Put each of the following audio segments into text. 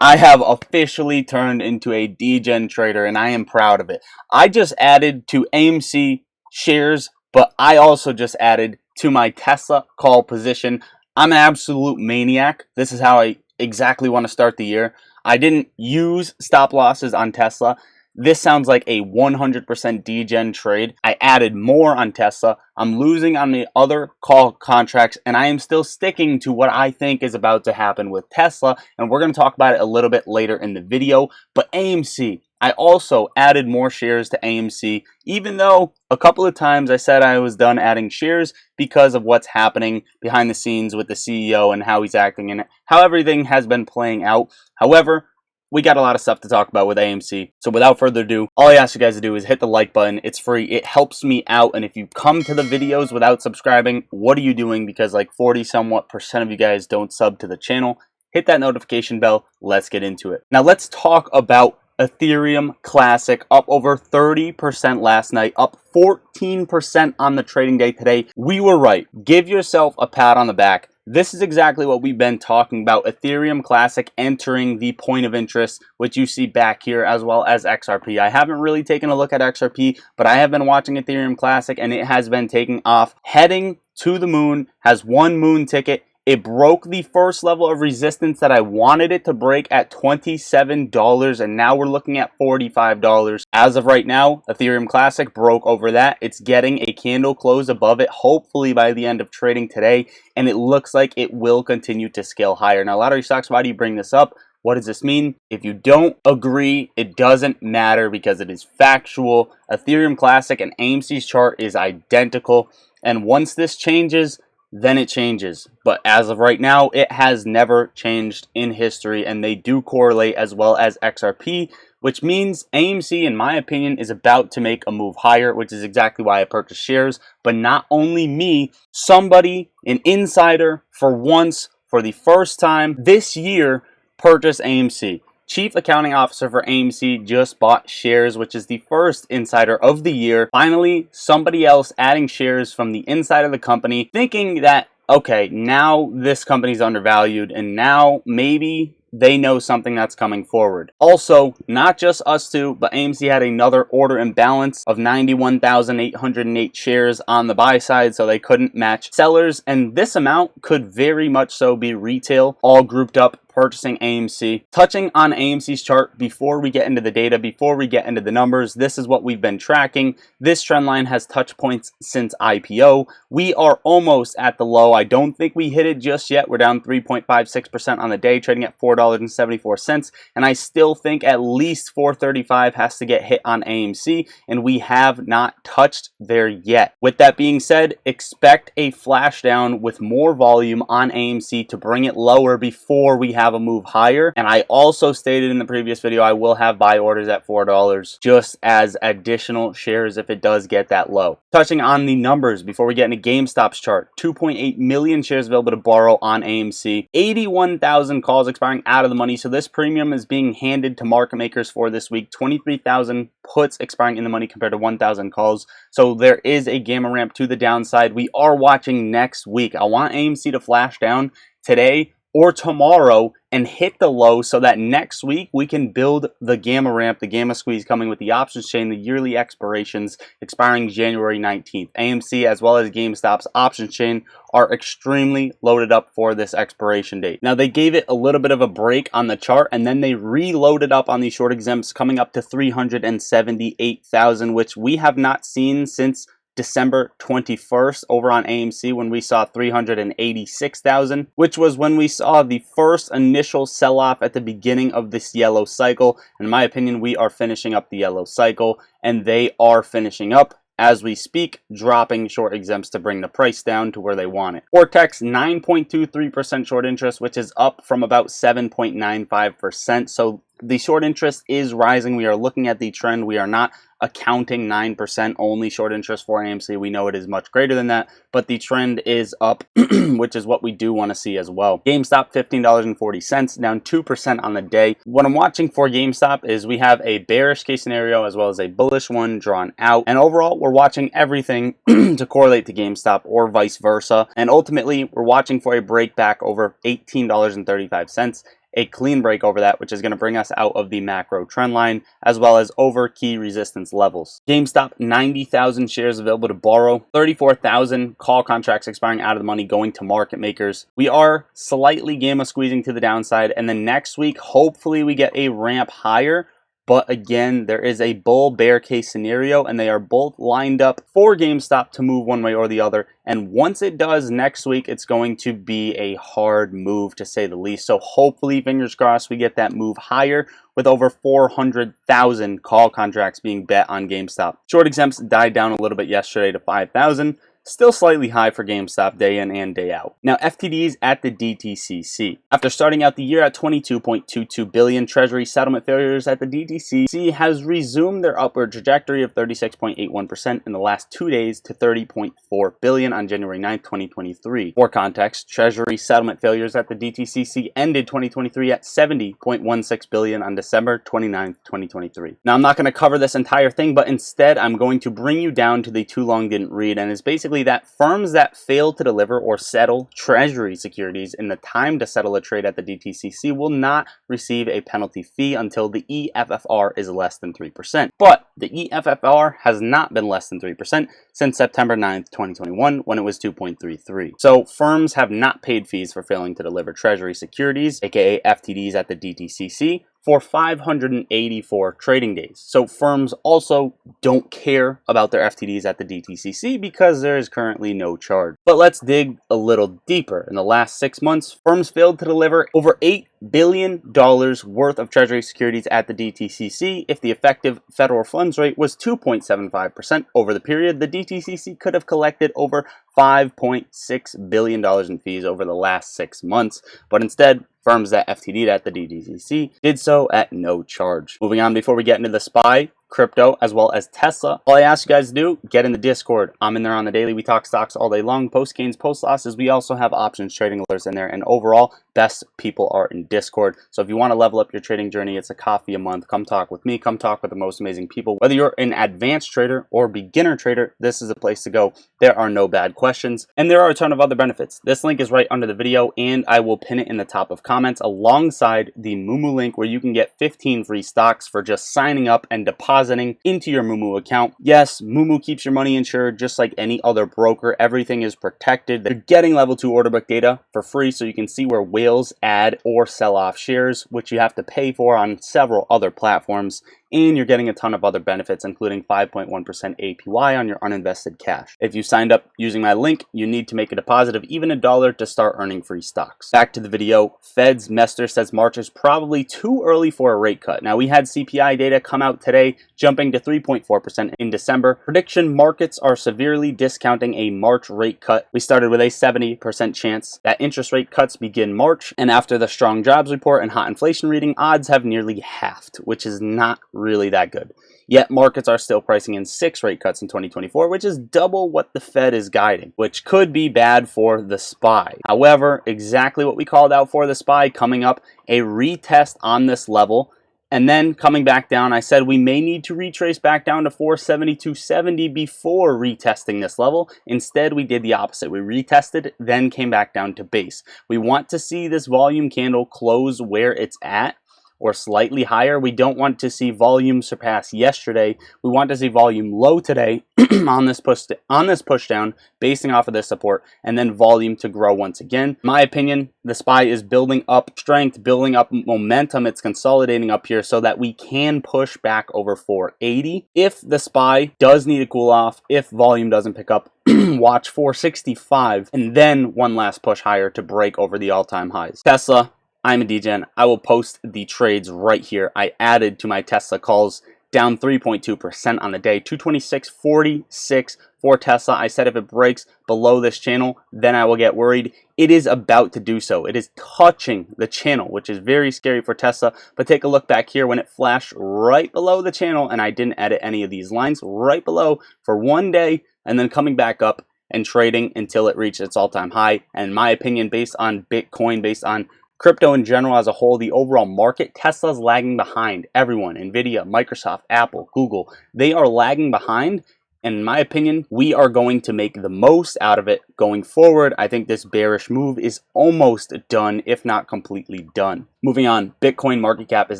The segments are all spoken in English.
I have officially turned into a degen trader, and I am proud of it. I just added to AMC shares, but I also just added to my Tesla call position. I'm an absolute maniac. This is how I exactly want to start the year. I didn't use stop losses on Tesla. This sounds like a 100% degen trade. I added more on Tesla. I'm losing on the other call contracts, and I am still sticking to what I think is about to happen with Tesla, and we're going to talk about it a little bit later in the video. But AMC, I also added more shares to AMC, even though a couple of times I said I was done adding shares because of what's happening behind the scenes with the CEO and how he's acting and how everything has been playing out. However, we got a lot of stuff to talk about with AMC. So without further ado, all I ask you guys to do is hit the like button. It's free. It helps me out. And if you come to the videos without subscribing, what are you doing? Because like 40 somewhat percent of you guys don't sub to the channel. Hit that notification bell. Let's get into it. Now let's talk about Ethereum Classic, up over 30% last night, up 14% on the trading day today. We were right. Give yourself a pat on the back. This is exactly what we've been talking about. Ethereum Classic entering the point of interest, which you see back here, as well as XRP. I haven't really taken a look at XRP, but I have been watching Ethereum Classic, and it has been taking off, heading to the moon, has one moon ticket. It broke the first level of resistance that I wanted it to break at $27, and now we're looking at $45. As of right now, Ethereum Classic broke over that. It's getting a candle close above it, hopefully by the end of trading today, and it looks like it will continue to scale higher. Now, lottery stocks, why do you bring this up? What does this mean? If you don't agree, it doesn't matter because it is factual. Ethereum Classic and AMC's chart is identical, and once this changes, then it changes. But as of right now, it has never changed in history, and they do correlate as well as XRP, which means AMC, in my opinion, is about to make a move higher, which is exactly why I purchased shares. But not only me, somebody, an insider, for once, for the first time this year, purchased AMC. Chief Accounting Officer for AMC just bought shares, which is the first insider of the year. Finally, somebody else adding shares from the inside of the company, thinking that, okay, now this company's undervalued, and now maybe they know something that's coming forward. Also, not just us two, but AMC had another order imbalance of 91,808 shares on the buy side, so they couldn't match sellers, and this amount could very much so be retail, all grouped up, purchasing AMC. Touching on AMC's chart before we get into the data, before we get into the numbers, this is what we've been tracking. This trend line has touch points since IPO. We are almost at the low. I don't think we hit it just yet. We're down 3.56% on the day, trading at $4.74, and I still think at least $4.35 has to get hit on AMC, and we have not touched there yet. With that being said, expect a flash down with more volume on AMC to bring it lower before we have a move higher. And I also stated in the previous video I will have buy orders at $4 just as additional shares if it does get that low. Touching on the numbers before we get into GameStop's chart, 2.8 million shares available to borrow on AMC, 81,000 calls expiring out of the money, so this premium is being handed to market makers for this week. 23,000 puts expiring in the money compared to 1,000 calls, so there is a gamma ramp to the downside. We are watching next week. I want AMC to flash down today or tomorrow and hit the low so that next week we can build the gamma ramp, the gamma squeeze coming with the options chain, the yearly expirations expiring January 19th. AMC as well as GameStop's options chain are extremely loaded up for this expiration date. Now they gave it a little bit of a break on the chart and then they reloaded up on these short exempts coming up to 378,000, which we have not seen since December 21st over on AMC when we saw 386,000, which was when we saw the first initial sell-off at the beginning of this yellow cycle. In my opinion, we are finishing up the yellow cycle, and they are finishing up as we speak, dropping short exempts to bring the price down to where they want it. Cortex, 9.23% short interest, which is up from about 7.95%. So the short interest is rising. We are looking at the trend. We are not accounting 9% only short interest for AMC. We know it is much greater than that, but the trend is up, which is what we do want to see as well. GameStop, $15.40, down 2% on the day. What I'm watching for GameStop is we have a bearish case scenario as well as a bullish one drawn out. And overall, we're watching everything to correlate to GameStop or vice versa. And ultimately, we're watching for a break back over $18.35. a clean break over that, which is going to bring us out of the macro trend line, as well as over key resistance levels. GameStop, 90,000 shares available to borrow, 34,000 call contracts expiring out of the money going to market makers. We are slightly gamma squeezing to the downside, and then next week, hopefully we get a ramp higher. But again, there is a bull bear case scenario, and they are both lined up for GameStop to move one way or the other. And once it does next week, it's going to be a hard move, to say the least. So hopefully, fingers crossed, we get that move higher with over 400,000 call contracts being bet on GameStop. Short exempts died down a little bit yesterday to 5,000. Still slightly high for GameStop day in and day out. Now, FTDs at the DTCC. After starting out the year at 22.22 billion, Treasury settlement failures at the DTCC has resumed their upward trajectory of 36.81% in the last 2 days to 30.4 billion on January 9th, 2023. For context, Treasury settlement failures at the DTCC ended 2023 at 70.16 billion on December 29th, 2023. Now, I'm not going to cover this entire thing, but instead, I'm going to bring you down to the too long didn't read, and it's basically that firms that fail to deliver or settle Treasury securities in the time to settle a trade at the DTCC will not receive a penalty fee until the EFFR is less than 3%. But the EFFR has not been less than 3% since September 9th, 2021, when it was 2.33. So firms have not paid fees for failing to deliver Treasury securities, aka FTDs, at the DTCC for 584 trading days. So firms also don't care about their FTDs at the DTCC because there is currently no charge. But let's dig a little deeper. In the last 6 months, firms failed to deliver over $8 billion worth of Treasury securities at the DTCC. If the effective federal funds rate was 2.75% over the period, the DTCC could have collected over $5.6 billion in fees over the last 6 months. But instead, firms that FTD'd at the DTCC did so at no charge. Moving on, before we get into the SPY, crypto, as well as Tesla, all I ask you guys to do, get in the Discord. I'm in there on the daily. We talk stocks all day long, post gains, post losses. We also have options trading alerts in there, and overall, best people are in Discord. So if you want to level up your trading journey, it's a coffee a month. Come talk with me. Come talk with the most amazing people. Whether you're an advanced trader or beginner trader, this is a place to go. There are no bad questions, and there are a ton of other benefits. This link is right under the video, and I will pin it in the top of comments alongside the Moomoo link, where you can get 15 free stocks for just signing up and depositing into your Moomoo account. Yes, Moomoo keeps your money insured just like any other broker. Everything is protected. They're getting level 2 order book data for free, so you can see where whales add or sell off shares, which you have to pay for on several other platforms. And you're getting a ton of other benefits, including 5.1% APY on your uninvested cash. If you signed up using my link, you need to make a deposit of even $1 to start earning free stocks. Back to the video. Fed's Mester says March is probably too early for a rate cut. Now, we had CPI data come out today, jumping to 3.4% in December. Prediction markets are severely discounting a March rate cut. We started with a 70% chance that interest rate cuts begin March, and after the strong jobs report and hot inflation reading, odds have nearly halved, which is not really that good. Yet markets are still pricing in 6 rate cuts in 2024, which is double what the Fed is guiding, which could be bad for the SPY. However, exactly what we called out for the SPY coming up, a retest on this level, and then coming back down. I said we may need to retrace back down to 472.70 before retesting this level. Instead, we did the opposite. We retested, then came back down to base. We want to see this volume candle close where it's at, or slightly higher. We don't want to see volume surpass yesterday. We want to see volume low today on this push down, basing off of this support, and then volume to grow once again. In my opinion, the SPY is building up strength, building up momentum. It's consolidating up here so that we can push back over 480. If the SPY does need a cool off, if volume doesn't pick up, watch 465, and then one last push higher to break over the all-time highs. Tesla, I'm a DGen. I will post the trades right here. I added to my Tesla calls, down 3.2% on the day, 226.46 for Tesla. I said if it breaks below this channel, then I will get worried. It is about to do so. It is touching the channel, which is very scary for Tesla. But take a look back here when it flashed right below the channel, and I didn't edit any of these lines, right below for one day, and then coming back up and trading until it reached its all-time high. And in my opinion, based on Bitcoin, based on crypto in general as a whole, the overall market, Tesla's lagging behind everyone. Nvidia, Microsoft, Apple, Google, they are lagging behind. And in my opinion, we are going to make the most out of it going forward. I think this bearish move is almost done, if not completely done. Moving on, Bitcoin market cap is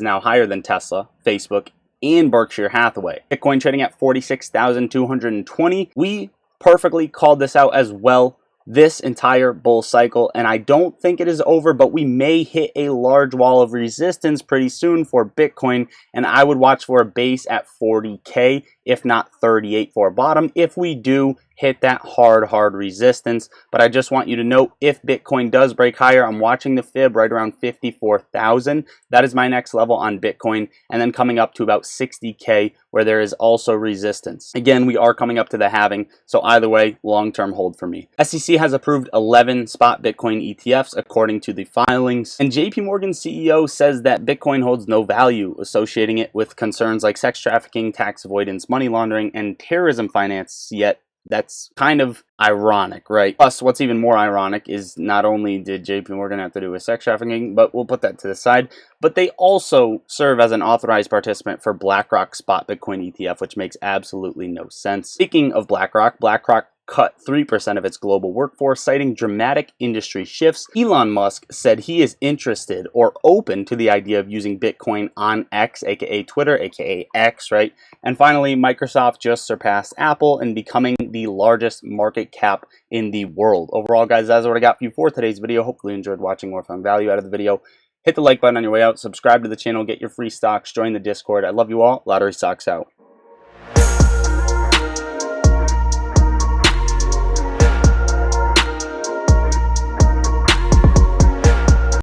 now higher than Tesla, Facebook, and Berkshire Hathaway. Bitcoin trading at 46,220. We perfectly called this out as well this entire bull cycle, and I don't think it is over, but we may hit a large wall of resistance pretty soon for Bitcoin, and I would watch for a base at 40K, if not 38 for a bottom, if we do hit that hard resistance. But I just want you to know, if Bitcoin does break higher, I'm watching the fib right around 54,000. That is my next level on Bitcoin, and then coming up to about 60K where there is also resistance. Again, we are coming up to the halving, so either way, long-term hold for me. SEC has approved 11 spot Bitcoin ETFs according to the filings, and JP Morgan CEO says that Bitcoin holds no value, associating it with concerns like sex trafficking, tax avoidance, money laundering, and terrorism finance. Yet that's kind of ironic, right? Plus, what's even more ironic is not only did JP Morgan have to do with sex trafficking, but we'll put that to the side, but they also serve as an authorized participant for BlackRock Spot Bitcoin ETF, which makes absolutely no sense. Speaking of BlackRock cut 3% of its global workforce, citing dramatic industry shifts. Elon Musk said he is interested or open to the idea of using Bitcoin on X, aka Twitter, aka X, right? And finally, Microsoft just surpassed Apple in becoming the largest market cap in the world. Overall, guys, that's what I got for you for today's video. Hopefully you enjoyed watching or found value out of the video. Hit the like button on your way out, subscribe to the channel, get your free stocks, join the Discord. I love you all. Lottery Stocks out.